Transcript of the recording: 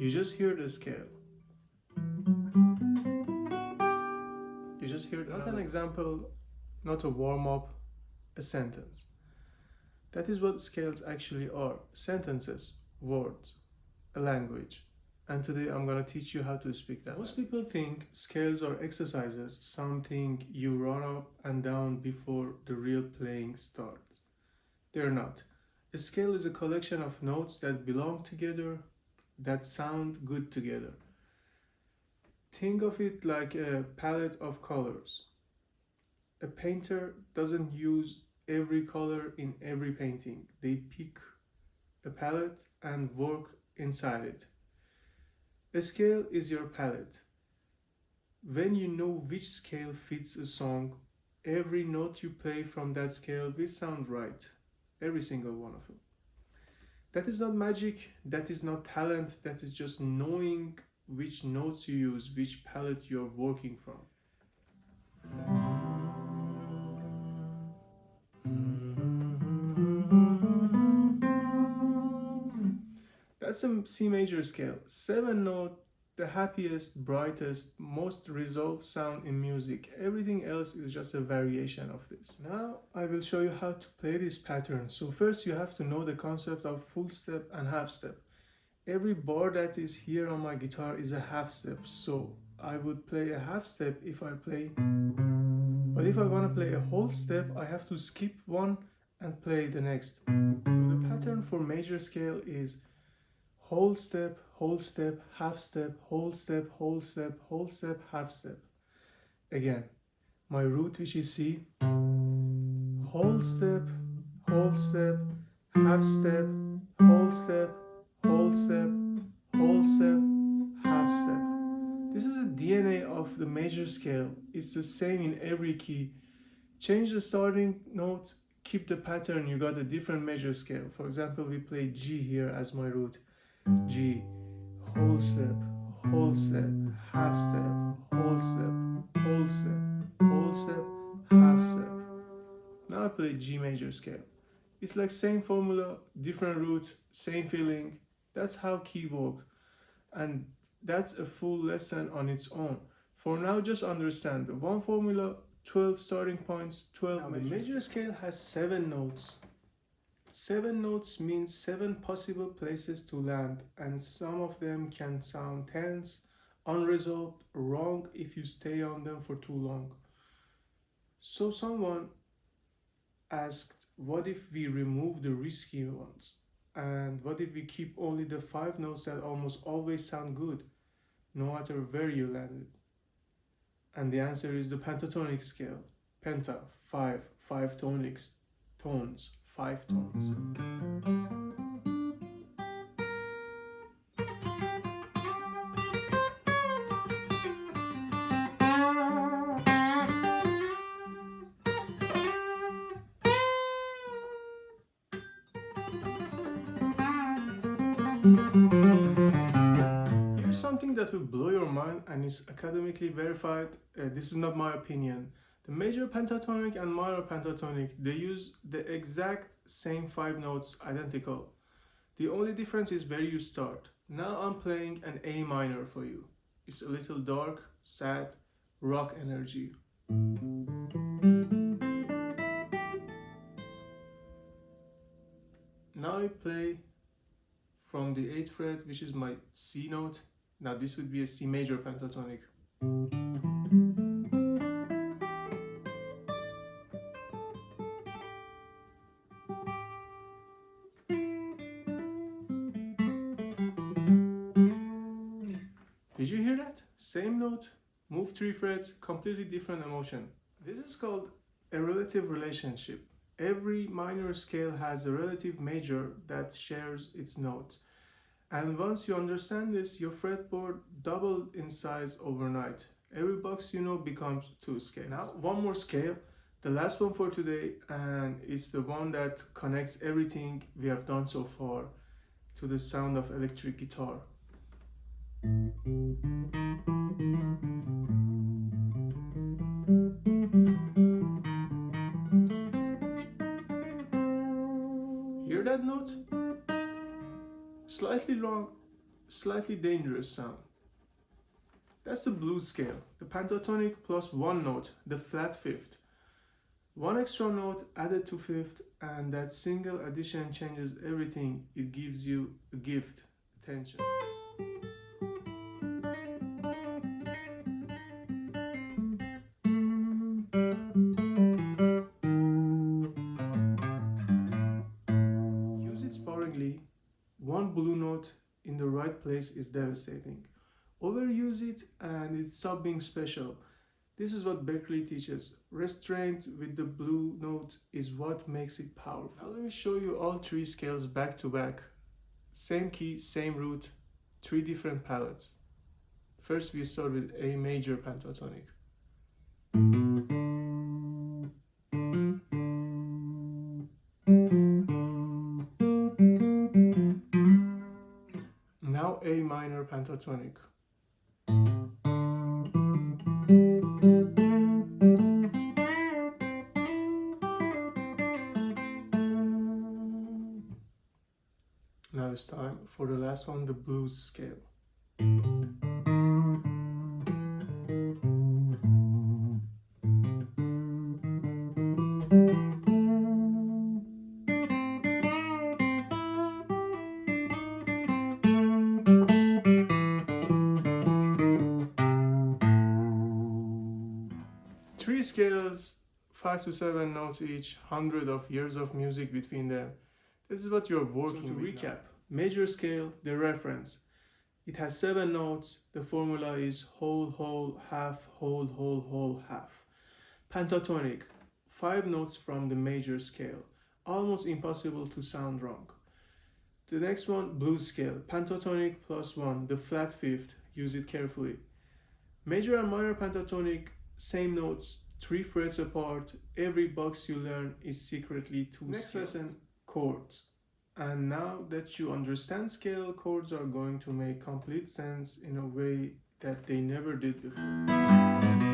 You just hear the scale. You just hear not an example, not a warm-up, a sentence. That is what scales actually are. Sentences, words, a language. And today I'm going to teach you how to speak that. Most people think scales are exercises, something you run up and down before the real playing starts. They're not. A scale is a collection of notes that belong together, that sound good together. Think of it like a palette of colors. A painter doesn't use every color in every painting. They pick a palette and work inside it. A scale is your palette. When you know which scale fits a song, every note you play from that scale will sound right. Every single one of them. That is not magic, that is not talent, that is just knowing which notes you use, which palette you're working from. That's a C major scale. 7 note, the happiest, brightest, most resolved sound in music. Everything else is just a variation of this. Now I will show you how to play this pattern. So first you have to know the concept of full step and half step. Every bar that is here on my guitar is a half step. So I would play a half step if I play. But if I want to play a whole step, I have to skip one and play the next. So the pattern for major scale is whole step, half step, whole step, whole step, whole step, half step. Again, my root, which is C, whole step, half step, whole step, whole step, whole step, half step. This is the DNA of the major scale. It's the same in every key. Change the starting note, keep the pattern, you got a different major scale. For example, we play G here as my root. G, whole step, half step, whole step, half step. Now I play G major scale. It's like same formula, different root, same feeling. That's how key work. And that's a full lesson on its own. For now, just understand the one formula, 12 starting points, 12 major. The major scale has 7 notes. 7 notes means 7 possible places to land, and some of them can sound tense, unresolved, wrong if you stay on them for too long. So someone asked, what if we remove the risky ones? And what if we keep only the 5 notes that almost always sound good, no matter where you landed? And the answer is the pentatonic scale. Penta, 5 tonics, tones, 5 tones. Here's something that will blow your mind and is academically verified. This is not my opinion. The major pentatonic and minor pentatonic, they use the exact same 5 notes, identical. The only difference is where you start. Now I'm playing an A minor for you. It's a little dark, sad, rock energy. Now I play from the 8th fret, which is my C note. Now this would be a C major pentatonic. Did you hear that? Same note, move 3 frets, completely different emotion. This is called a relative relationship. Every minor scale has a relative major that shares its notes. And once you understand this, your fretboard doubled in size overnight. Every box you know becomes 2 scales. Now, one more scale, the last one for today, and it's the one that connects everything we have done so far to the sound of electric guitar. Hear that note? Slightly long, slightly dangerous sound. That's the blues scale, the pentatonic plus one note, the flat fifth. One extra note added to fifth, and that single addition changes everything. It gives you a gift, attention. Use it sparingly. One blue note in the right place is devastating. Overuse it and it stops being special. This is what Berkeley teaches. Restraint with the blue note is what makes it powerful. Now let me show you all three scales back to back. Same key, same root, three different palettes. First we start with A major pentatonic. Now A minor pentatonic. Now it's time for the last one, the blues scale. Three scales, 5 to 7 notes each, 100 of years of music between them. This is what you're working with. To recap, major scale, the reference. It has 7 notes. The formula is whole, whole, half, whole, whole, whole, half. Pentatonic, 5 notes from the major scale. Almost impossible to sound wrong. The next one, blues scale, pentatonic plus 1, the flat fifth. Use it carefully. Major and minor pentatonic, same notes, 3 frets apart. Every box you learn is secretly 2 Next scales. Lesson, chords. And now that you understand scale, chords are going to make complete sense in a way that they never did before.